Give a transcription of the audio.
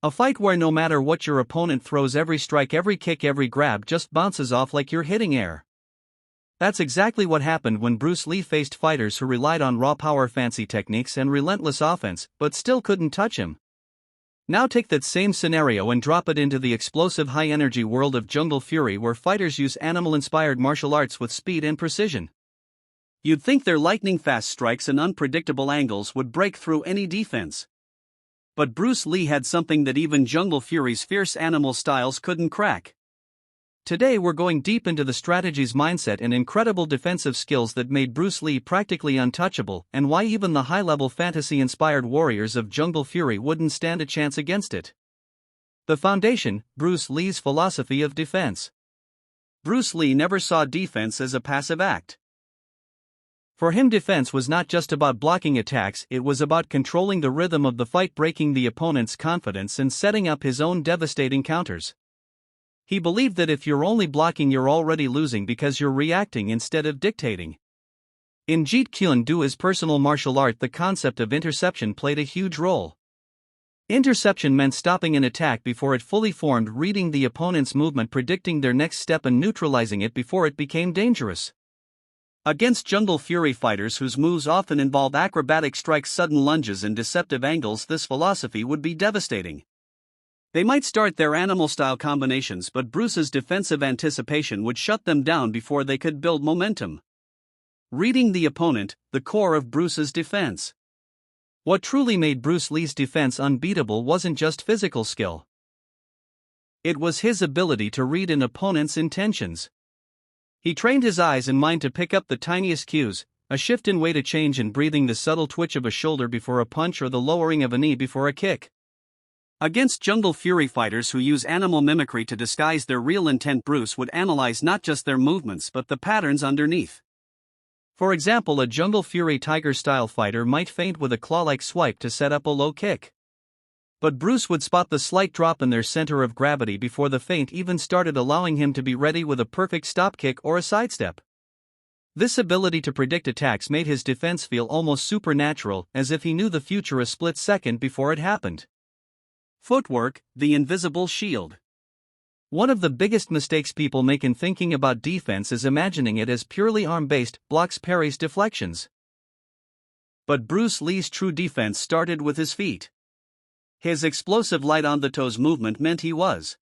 A fight where no matter what your opponent throws, every strike, every kick, every grab just bounces off like you're hitting air. That's exactly what happened when Bruce Lee faced fighters who relied on raw power, fancy techniques, and relentless offense, but still couldn't touch him. Now take that same scenario and drop it into the explosive high-energy world of Jungle Fury, where fighters use animal-inspired martial arts with speed and precision. You'd think their lightning-fast strikes and unpredictable angles would break through any defense. But Bruce Lee had something that even Jungle Fury's fierce animal styles couldn't crack. Today we're going deep into the strategies, mindset, and incredible defensive skills that made Bruce Lee practically untouchable, and why even the high-level fantasy-inspired warriors of Jungle Fury wouldn't stand a chance against it. The foundation: Bruce Lee's philosophy of defense. Bruce Lee never saw defense as a passive act. For him, defense was not just about blocking attacks, it was about controlling the rhythm of the fight, breaking the opponent's confidence, and setting up his own devastating counters. He believed that if you're only blocking, you're already losing because you're reacting instead of dictating. In Jeet Kune Do, his personal martial art, the concept of interception played a huge role. Interception meant stopping an attack before it fully formed, reading the opponent's movement, predicting their next step, and neutralizing it before it became dangerous. Against Jungle Fury fighters whose moves often involve acrobatic strikes, sudden lunges, and deceptive angles, this philosophy would be devastating. They might start their animal-style combinations, but Bruce's defensive anticipation would shut them down before they could build momentum. Reading the opponent, the core of Bruce's defense. What truly made Bruce Lee's defense unbeatable wasn't just physical skill. It was his ability to read an opponent's intentions. He trained his eyes and mind to pick up the tiniest cues: a shift in weight, a change in breathing, the subtle twitch of a shoulder before a punch, or the lowering of a knee before a kick. Against Jungle Fury fighters who use animal mimicry to disguise their real intent, Bruce would analyze not just their movements but the patterns underneath. For example, a Jungle Fury tiger-style fighter might feint with a claw-like swipe to set up a low kick. But Bruce would spot the slight drop in their center of gravity before the feint even started, allowing him to be ready with a perfect stop kick or a sidestep. This ability to predict attacks made his defense feel almost supernatural, as if he knew the future a split second before it happened. Footwork, the invisible shield. One of the biggest mistakes people make in thinking about defense is imagining it as purely arm-based: blocks, parries, deflections. But Bruce Lee's true defense started with his feet. His explosive light on the toes movement meant he was